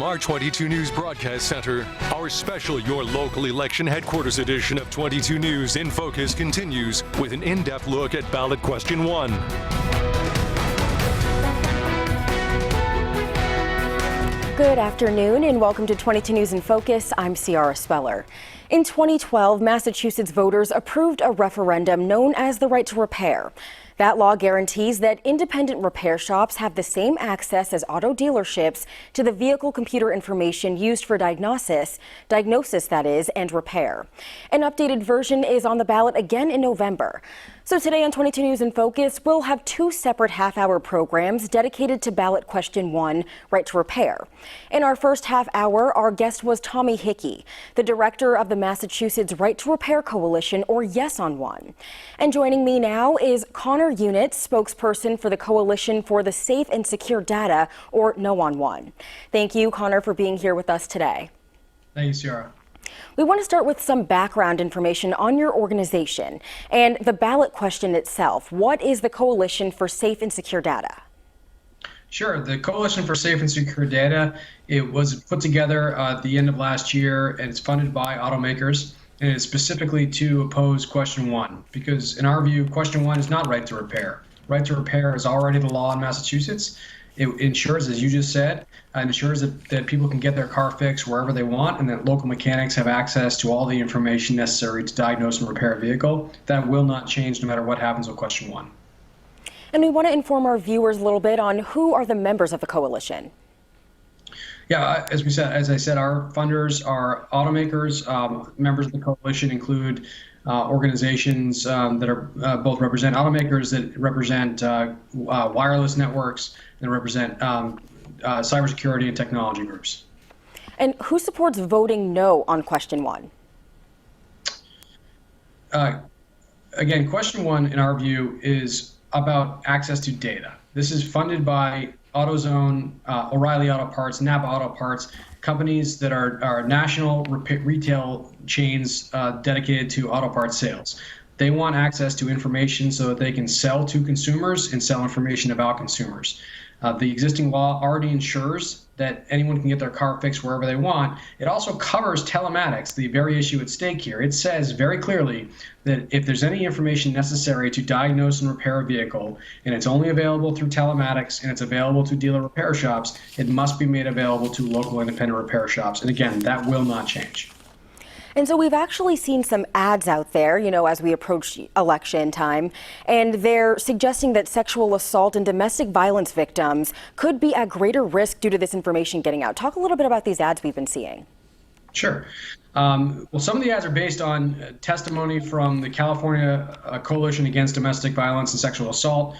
our 22 News Broadcast Center, our special Your Local Election Headquarters edition of 22 News in Focus continues with an in-depth look at Ballot Question 1. Good afternoon and welcome to 22 News in Focus. I'm Ciara Speller. In 2012, Massachusetts voters approved a referendum known as the right to repair. That law guarantees that independent repair shops have the same access as auto dealerships to the vehicle computer information used for diagnosis that is, and repair. An updated version is on the ballot again in November. So today on 22 News in Focus, we'll have two separate half-hour programs dedicated to Ballot Question 1, Right to Repair. In our first half hour, our guest was Tommy Hickey, the director of the Massachusetts Right to Repair Coalition, or Yes on One. And joining me now is Conor Yunits, spokesperson for the Coalition for the Safe and Secure Data, or No on One. Thank you, Conor, for being here with us today. Thank you, Ciara. We want to start with some background information on your organization and the ballot question itself. What is the Coalition for Safe and Secure Data? Sure. The Coalition for Safe and Secure Data, it was put together at the end of last year, and it's funded by automakers, and it's specifically to oppose Question 1, because in our view, Question 1 is not right to repair. Right to repair is already the law in Massachusetts. It ensures, as you just said, ensures that people can get their car fixed wherever they want, and that local mechanics have access to all the information necessary to diagnose and repair a vehicle. That will not change no matter what happens with Question 1. And we want to inform our viewers a little bit on who are the members of the coalition. Yeah, as I said, our funders are automakers. Members of the coalition include organizations that are both represent automakers, that represent wireless networks, that represent cybersecurity and technology groups. And who supports voting no on Question 1? Again, Question 1, in our view, is about access to data. This is funded by AutoZone, O'Reilly Auto Parts, Napa Auto Parts, companies that are national retail chains dedicated to auto parts sales. They want access to information so that they can sell to consumers and sell information about consumers. The existing law already ensures that anyone can get their car fixed wherever they want. It also covers telematics, the very issue at stake here. It says very clearly that if there's any information necessary to diagnose and repair a vehicle, and it's only available through telematics and it's available to dealer repair shops, it must be made available to local independent repair shops. And again, that will not change. And so we've actually seen some ads out there, as we approach election time, and they're suggesting that sexual assault and domestic violence victims could be at greater risk due to this information getting out. Talk a little bit about these ads we've been seeing. Sure. Well, some of the ads are based on testimony from the California Coalition Against Domestic Violence and Sexual Assault,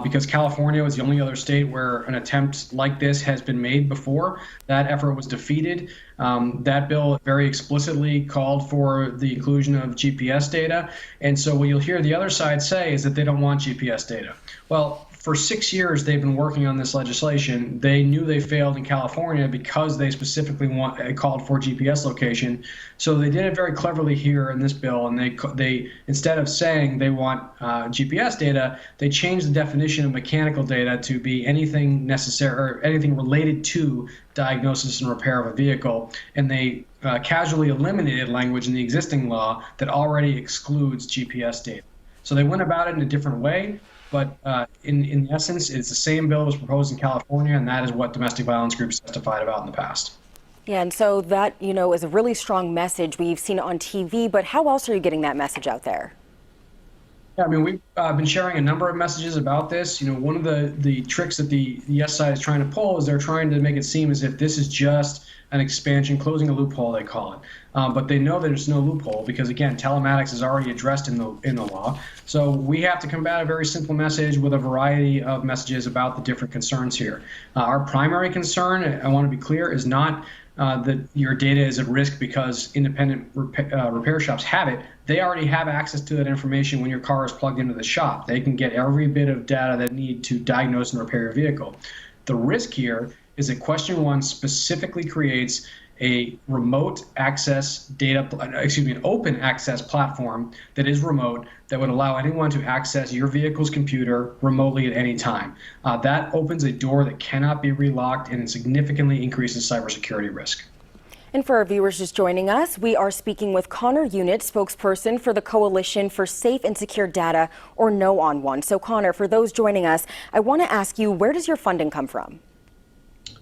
because California was the only other state where an attempt like this has been made before. That effort was defeated. That bill very explicitly called for the inclusion of GPS data. And so what you'll hear the other side say is that they don't want GPS data. Well, for 6 years, they've been working on this legislation. They knew they failed in California because they specifically called for GPS location. So they did it very cleverly here in this bill, and they instead of saying they want GPS data, they changed the definition of mechanical data to be anything necessary or anything related to diagnosis and repair of a vehicle, and they casually eliminated language in the existing law that already excludes GPS data. So they went about it in a different way. But in essence, it's the same bill that was proposed in California, and that is what domestic violence groups testified about in the past. Yeah, and so that, is a really strong message. We've seen it on TV, but how else are you getting that message out there? Yeah, I mean, we've been sharing a number of messages about this. One of the tricks that the yes side is trying to pull is they're trying to make it seem as if this is just an expansion, closing a loophole, they call it. But they know there's no loophole because, again, telematics is already addressed in the law. So we have to combat a very simple message with a variety of messages about the different concerns here. Our primary concern, I want to be clear, is not that your data is at risk because independent repair shops have it. They already have access to that information when your car is plugged into the shop. They can get every bit of data they need to diagnose and repair your vehicle. The risk here is that Question 1 specifically creates a remote access an open access platform that is remote, that would allow anyone to access your vehicle's computer remotely at any time. That opens a door that cannot be relocked, and it significantly increases cybersecurity risk. And for our viewers just joining us, we are speaking with Conor Yunits, spokesperson for the Coalition for Safe and Secure Data, or No on One. So Conor, for those joining us, I want to ask you, where does your funding come from?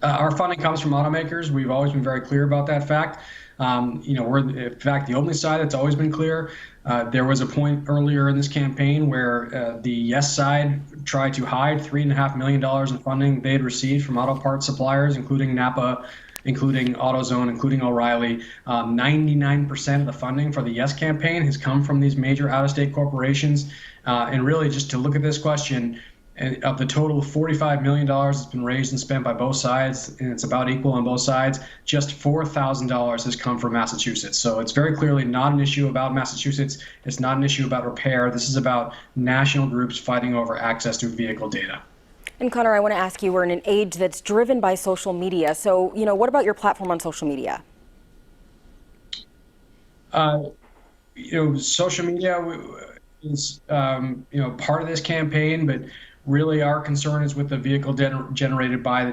Our funding comes from automakers. We've always been very clear about that fact. We're in fact the only side that's always been clear. There was a point earlier in this campaign where the yes side tried to hide $3.5 million in funding they had received from auto parts suppliers, including Napa, including AutoZone, including O'Reilly. 99% of the funding for the Yes campaign has come from these major out-of-state corporations. And really, just to look at this question, of the total of $45 million that's been raised and spent by both sides, and it's about equal on both sides, just $4,000 has come from Massachusetts. So it's very clearly not an issue about Massachusetts. It's not an issue about repair. This is about national groups fighting over access to vehicle data. And Conor, I want to ask you, we're in an age that's driven by social media. So, what about your platform on social media? Social media is, part of this campaign, but really our concern is with the vehicle generated by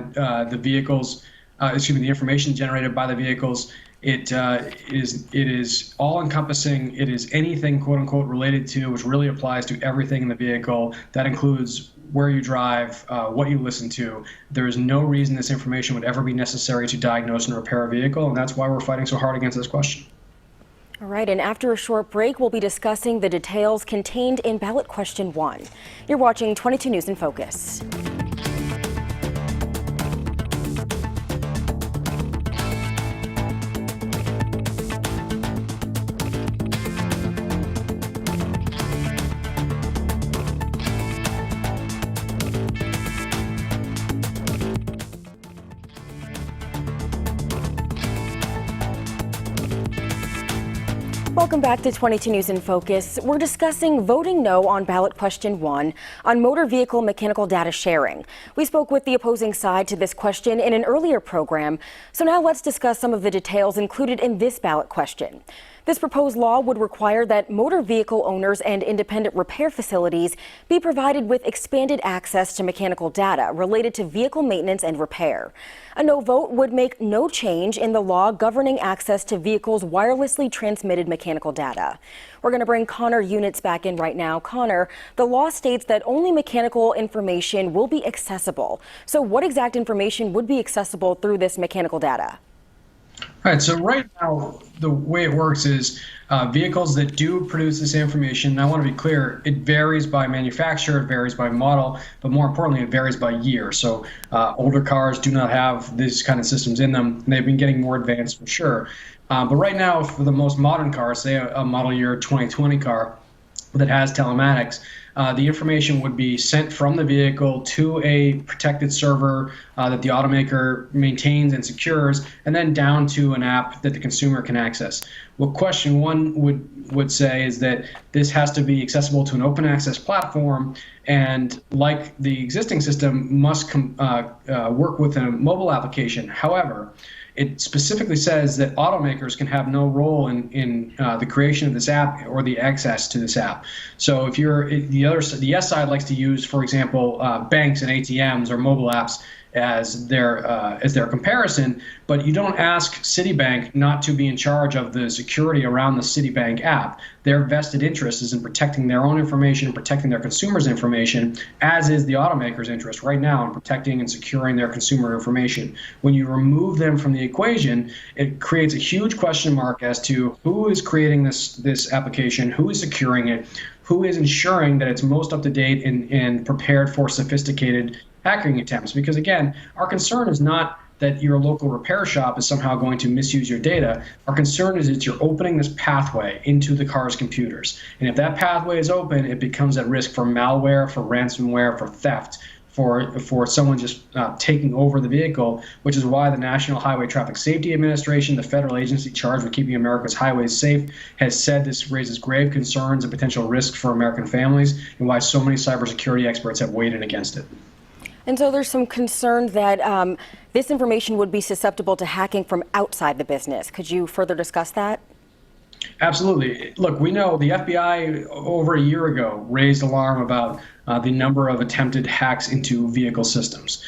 the vehicles, the information generated by the vehicles. It is all encompassing. It is anything, quote unquote, related to, which really applies to everything in the vehicle. That includes where you drive, what you listen to. There is no reason this information would ever be necessary to diagnose and repair a vehicle, and that's why we're fighting so hard against this question. All right, and after a short break, we'll be discussing the details contained in Ballot Question 1. You're watching 22 News in Focus. Welcome back to 22 News in Focus. We're discussing voting no on Ballot Question 1 on motor vehicle mechanical data sharing. We spoke with the opposing side to this question in an earlier program, so now let's discuss some of the details included in this ballot question. This proposed law would require that motor vehicle owners and independent repair facilities be provided with expanded access to mechanical data related to vehicle maintenance and repair. A no vote would make no change in the law governing access to vehicles' wirelessly transmitted mechanical data. We're going to bring Conor Yunits back in right now. Conor, the law states that only mechanical information will be accessible. So what exact information would be accessible through this mechanical data? All right, so right now, the way it works is vehicles that do produce this information, and I want to be clear, it varies by manufacturer, it varies by model, but more importantly, it varies by year. So older cars do not have these kind of systems in them, and they've been getting more advanced for sure. But right now, for the most modern cars, say a model year 2020 car that has telematics, the information would be sent from the vehicle to a protected server that the automaker maintains and secures, and then down to an app that the consumer can access. What question 1 would say is that this has to be accessible to an open access platform, and like the existing system, must work with a mobile application. However, it specifically says that automakers can have no role in the creation of this app or the access to this app. So if you're the yes side likes to use, for example, banks and ATMs or mobile apps as their comparison, but you don't ask Citibank not to be in charge of the security around the Citibank app. Their vested interest is in protecting their own information and protecting their consumers' information, as is the automaker's interest right now in protecting and securing their consumer information. When you remove them from the equation, it creates a huge question mark as to who is creating this application, who is securing it, who is ensuring that it's most up to date and prepared for sophisticated hacking attempts. Because again, our concern is not that your local repair shop is somehow going to misuse your data. Our concern is that you're opening this pathway into the car's computers. And if that pathway is open, it becomes at risk for malware, for ransomware, for theft, for someone just taking over the vehicle, which is why the National Highway Traffic Safety Administration, the federal agency charged with keeping America's highways safe, has said this raises grave concerns and potential risks for American families, and why so many cybersecurity experts have weighed in against it. And so there's some concern that this information would be susceptible to hacking from outside the business. Could you further discuss that? Absolutely. Look, we know the FBI over a year ago raised alarm about the number of attempted hacks into vehicle systems.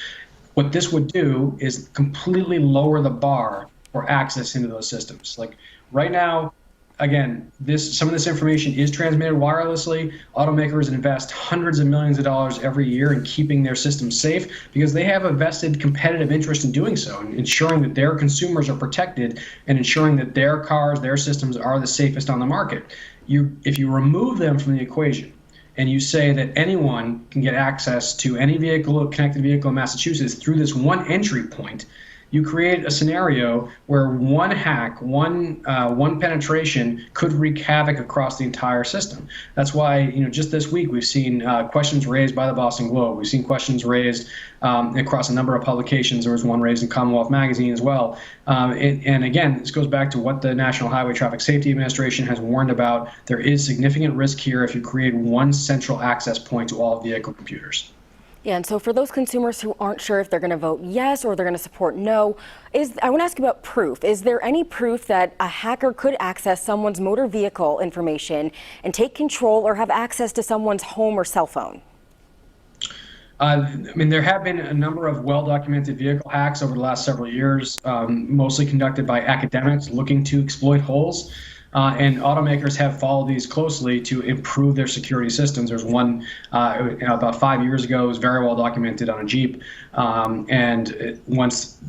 What this would do is completely lower the bar for access into those systems. Like right now, again, some of this information is transmitted wirelessly. Automakers invest hundreds of millions of dollars every year in keeping their systems safe because they have a vested competitive interest in doing so, and ensuring that their consumers are protected and ensuring that their cars, their systems are the safest on the market. If you remove them from the equation and you say that anyone can get access to any connected vehicle in Massachusetts through this one entry point, you create a scenario where one hack, one penetration could wreak havoc across the entire system. That's why, just this week we've seen questions raised by the Boston Globe. We've seen questions raised across a number of publications. There was one raised in Commonwealth Magazine as well. And again, this goes back to what the National Highway Traffic Safety Administration has warned about. There is significant risk here if you create one central access point to all vehicle computers. Yeah, and so for those consumers who aren't sure if they're going to vote yes or they're going to support no, I want to ask you about proof. Is there any proof that a hacker could access someone's motor vehicle information and take control or have access to someone's home or cell phone? There have been a number of well-documented vehicle hacks over the last several years, mostly conducted by academics looking to exploit holes. And automakers have followed these closely to improve their security systems. There's one about 5 years ago. It was very well documented on a Jeep. And once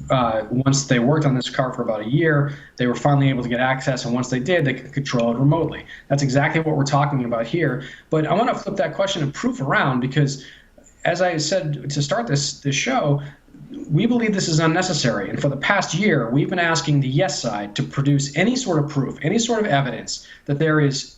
they worked on this car for about a year, they were finally able to get access. And once they did, they could control it remotely. That's exactly what we're talking about here. But I want to flip that question of proof around because, as I said to start this show, we believe this is unnecessary. And for the past year, we've been asking the yes side to produce any sort of proof, any sort of evidence that there is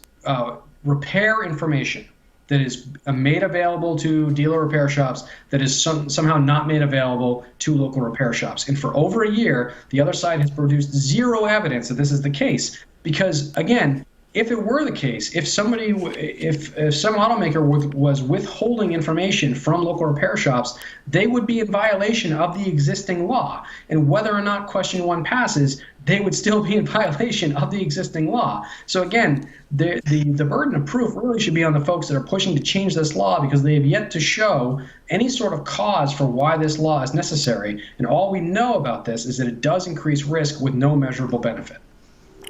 repair information that is made available to dealer repair shops that is somehow not made available to local repair shops. And for over a year, the other side has produced zero evidence that this is the case. Because, again, if it were the case, if some automaker was withholding information from local repair shops, they would be in violation of the existing law. And whether or not question 1 passes, they would still be in violation of the existing law. So again, the burden of proof really should be on the folks that are pushing to change this law because they have yet to show any sort of cause for why this law is necessary. And all we know about this is that it does increase risk with no measurable benefit.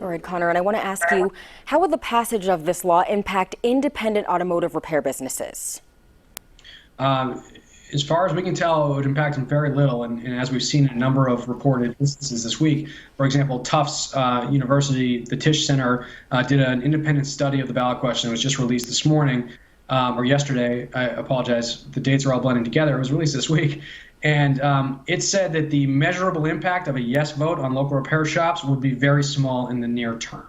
All right, Conor, and I want to ask you, how would the passage of this law impact independent automotive repair businesses? As far as we can tell, it would impact them very little. And as we've seen in a number of reported instances this week, for example, Tufts University, the Tisch Center, did an independent study of the ballot question. It was just released this morning or yesterday. I apologize. The dates are all blending together. It was released this week. And it said that the measurable impact of a yes vote on local repair shops would be very small in the near term.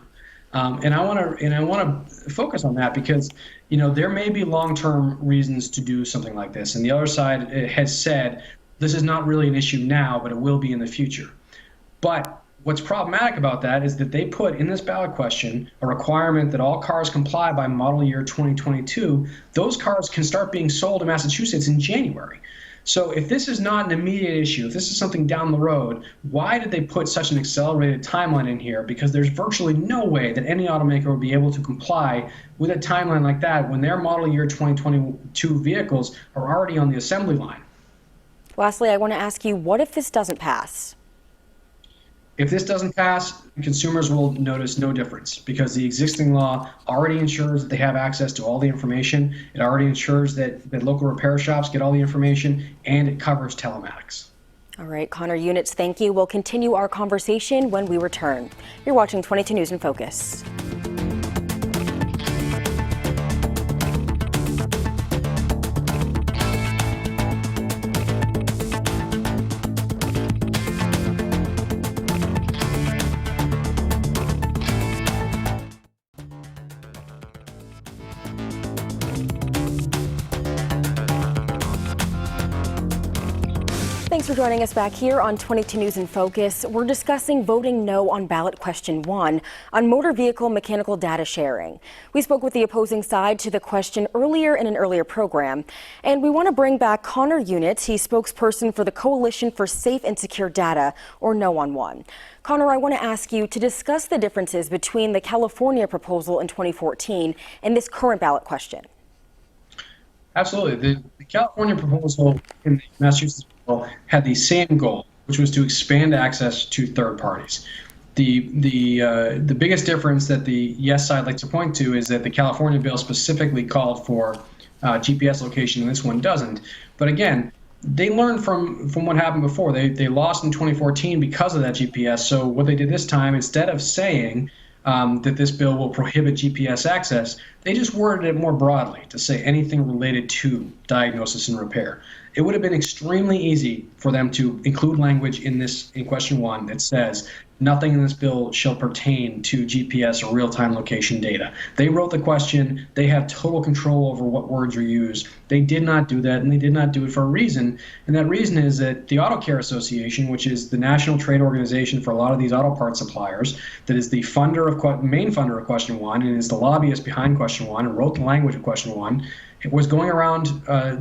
And I want to focus on that because, there may be long-term reasons to do something like this. And the other side has said this is not really an issue now, but it will be in the future. But what's problematic about that is that they put in this ballot question a requirement that all cars comply by model year 2022. Those cars can start being sold in Massachusetts in January. So if this is not an immediate issue, if this is something down the road, why did they put such an accelerated timeline in here? Because there's virtually no way that any automaker would be able to comply with a timeline like that when their model year 2022 vehicles are already on the assembly line. Lastly, I want to ask you, what if this doesn't pass? If this doesn't pass, consumers will notice no difference because the existing law already ensures that they have access to all the information. It already ensures that local repair shops get all the information, and it covers telematics. All right, Conor Yunits, thank you. We'll continue our conversation when we return. You're watching 22 News in Focus. Thanks Thanks for joining us back here on 22 News in Focus. We're discussing voting no on ballot question 1 on motor vehicle mechanical data sharing. We spoke with the opposing side to the question earlier in an earlier program, and we want to bring back Conor Yunits. He's spokesperson for the Coalition for Safe and Secure Data, or No on One. Conor, I want to ask you to discuss the differences between the California proposal in 2014 and this current ballot question. Absolutely. The California proposal in the Massachusetts bill had the same goal, which was to expand access to third parties. The biggest difference that the yes side likes to point to is that the California bill specifically called for GPS location, and this one doesn't. But again, they learned from what happened before. They lost in 2014 because of that GPS. So what they did this time, instead of saying that this bill will prohibit GPS access, they just worded it more broadly to say anything related to diagnosis and repair. It would have been extremely easy for them to include language in question 1 that says nothing in this bill shall pertain to GPS or real-time location data. They wrote the question. They have total control over what words are used. They did not do that, and they did not do it for a reason. And that reason is that the Auto Care Association, which is the national trade organization for a lot of these auto parts suppliers, that is the main funder of question 1 and is the lobbyist behind question 1 and wrote the language of question 1, it was going around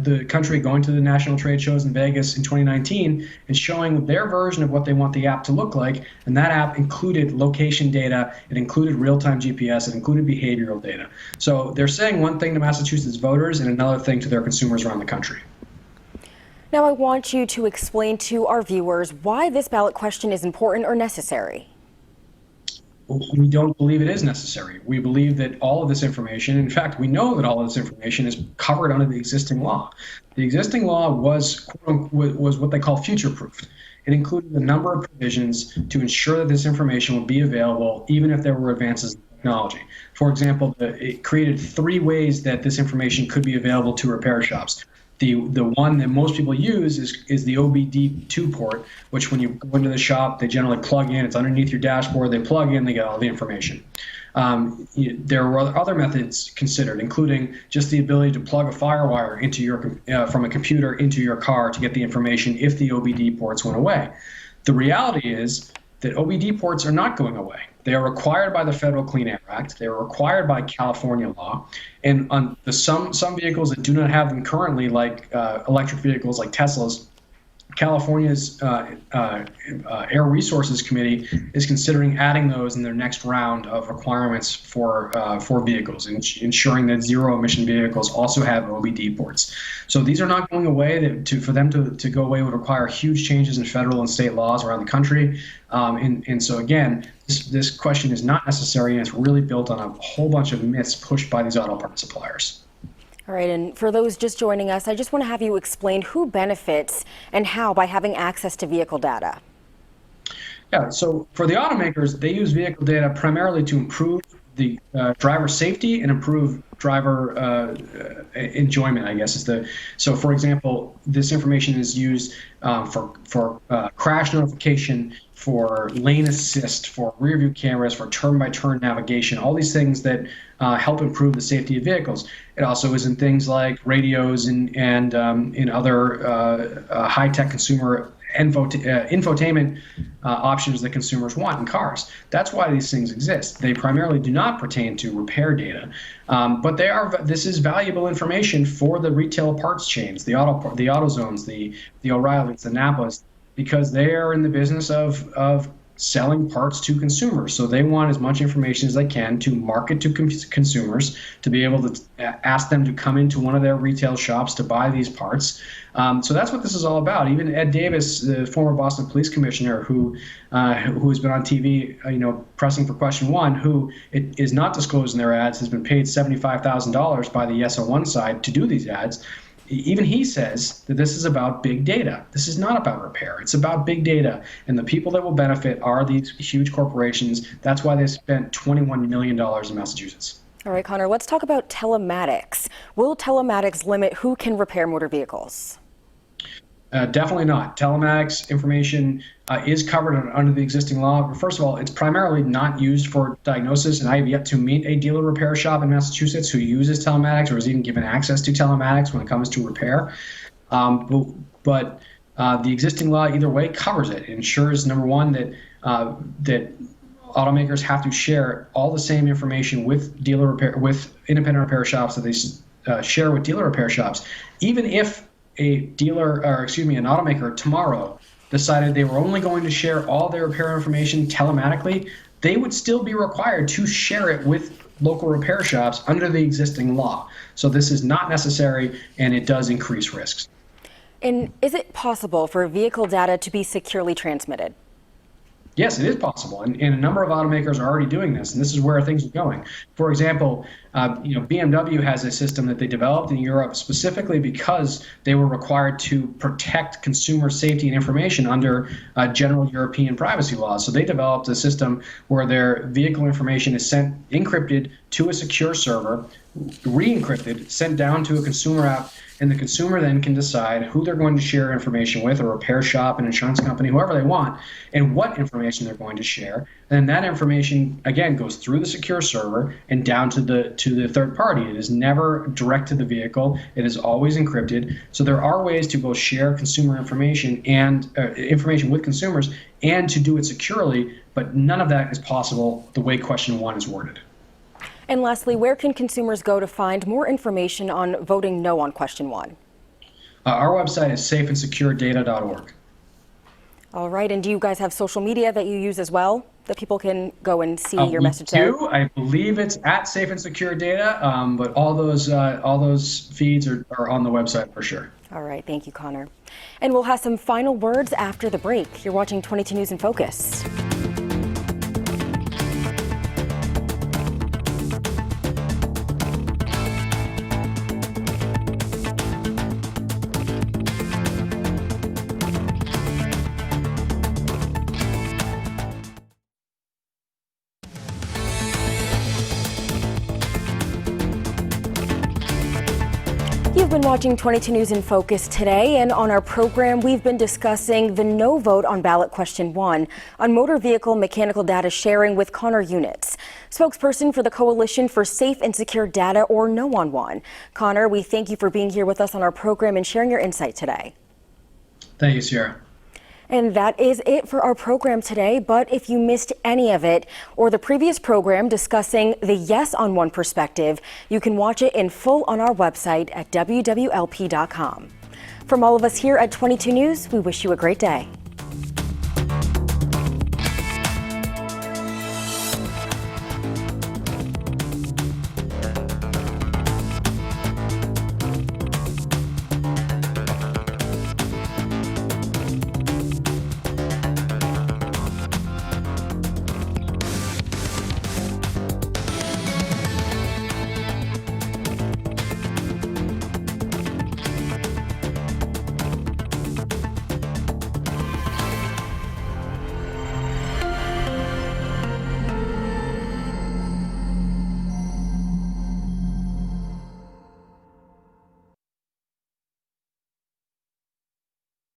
the country, going to the national trade shows in Vegas in 2019 and showing their version of what they want the app to look like. And that app included location data, it included real-time GPS, it included behavioral data. So they're saying one thing to Massachusetts voters and another thing to their consumers around the country. Now I want you to explain to our viewers why this ballot question is important or necessary. We don't believe it is necessary. We believe that all of this information, in fact, we know that all of this information is covered under the existing law. The existing law was what they call future-proofed. It included a number of provisions to ensure that this information would be available even if there were advances in technology. For example, it created 3 ways that this information could be available to repair shops. The one that most people use is the OBD2 port, which when you go into the shop, they generally plug in. It's underneath your dashboard. They plug in, they get all the information. There were other methods considered, including just the ability to plug a FireWire into from a computer into your car to get the information if the OBD ports went away. The reality is that OBD ports are not going away. They are required by the Federal Clean Air Act. They are required by California law. And on some vehicles that do not have them currently, like electric vehicles like Teslas, California's Air Resources Committee is considering adding those in their next round of requirements for vehicles, ensuring that zero-emission vehicles also have OBD ports. So these are not going away. For them to go away would require huge changes in federal and state laws around the country. And so again, this question is not necessary, and it's really built on a whole bunch of myths pushed by these auto parts suppliers. All right, and for those just joining us, I just want to have you explain who benefits and how by having access to vehicle data. Yeah, so for the automakers, they use vehicle data primarily to improve the driver safety and improve driver enjoyment, I guess. So for example, this information is used for crash notification, for lane assist, for rear view cameras, for turn-by-turn navigation, all these things that help improve the safety of vehicles. It also is in things like radios and in other high-tech consumer infotainment options that consumers want in cars. That's why these things exist. They primarily do not pertain to repair data, but this is valuable information for the retail parts chains, the AutoZones, the O'Reillys, the Napas, because they are in the business of selling parts to consumers. So they want as much information as they can to market to consumers, to be able to ask them to come into one of their retail shops to buy these parts. So that's what this is all about. Even Ed Davis, the former Boston police commissioner who has been on TV, pressing for question 1, who it is not disclosed in their ads, has been paid $75,000 by the YesOne side to do these ads. Even he says that this is about big data. This is not about repair. It's about big data. And the people that will benefit are these huge corporations. That's why they spent $21 million in Massachusetts. All right, Conor, let's talk about telematics. Will telematics limit who can repair motor vehicles? Definitely not. Telematics information is covered under the existing law. First of all, it's primarily not used for diagnosis, and I have yet to meet a dealer repair shop in Massachusetts who uses telematics or is even given access to telematics when it comes to repair. But the existing law either way covers it. It ensures, number one, that automakers have to share all the same information with independent repair shops that they share with dealer repair shops. Even if an automaker tomorrow decided they were only going to share all their repair information telematically, they would still be required to share it with local repair shops under the existing law. So this is not necessary, and it does increase risks. And is it possible for vehicle data to be securely transmitted? Yes, it is possible, and a number of automakers are already doing this, and this is where things are going. For example, BMW has a system that they developed in Europe specifically because they were required to protect consumer safety and information under general European privacy laws. So they developed a system where their vehicle information is sent encrypted to a secure server, re-encrypted, sent down to a consumer app, and the consumer then can decide who they're going to share information with, a repair shop, an insurance company, whoever they want, and what information they're going to share. And that information, again, goes through the secure server and down to the third party. It is never direct to the vehicle. It is always encrypted. So there are ways to both share consumer information and information with consumers and to do it securely, but none of that is possible the way question 1 is worded. And lastly, where can consumers go to find more information on voting no on question 1? Our website is safeandsecuredata.org. All right. And do you guys have social media that you use as well that people can go and see your message there? We do. I believe it's at Safe and Secure Data, but all those feeds are on the website for sure. All right. Thank you, Connor. And we'll have some final words after the break. You're watching 22 News in Focus. You've been watching 22 News in Focus today, and on our program, we've been discussing the no vote on ballot question 1 on motor vehicle mechanical data sharing with Conor Yunits, spokesperson for the Coalition for Safe and Secure Data, or No on 1. Conor, we thank you for being here with us on our program and sharing your insight today. Thank you, Sierra. And that is it for our program today. But if you missed any of it or the previous program discussing the Yes on 1 perspective, you can watch it in full on our website at wwlp.com. From all of us here at 22 News, we wish you a great day.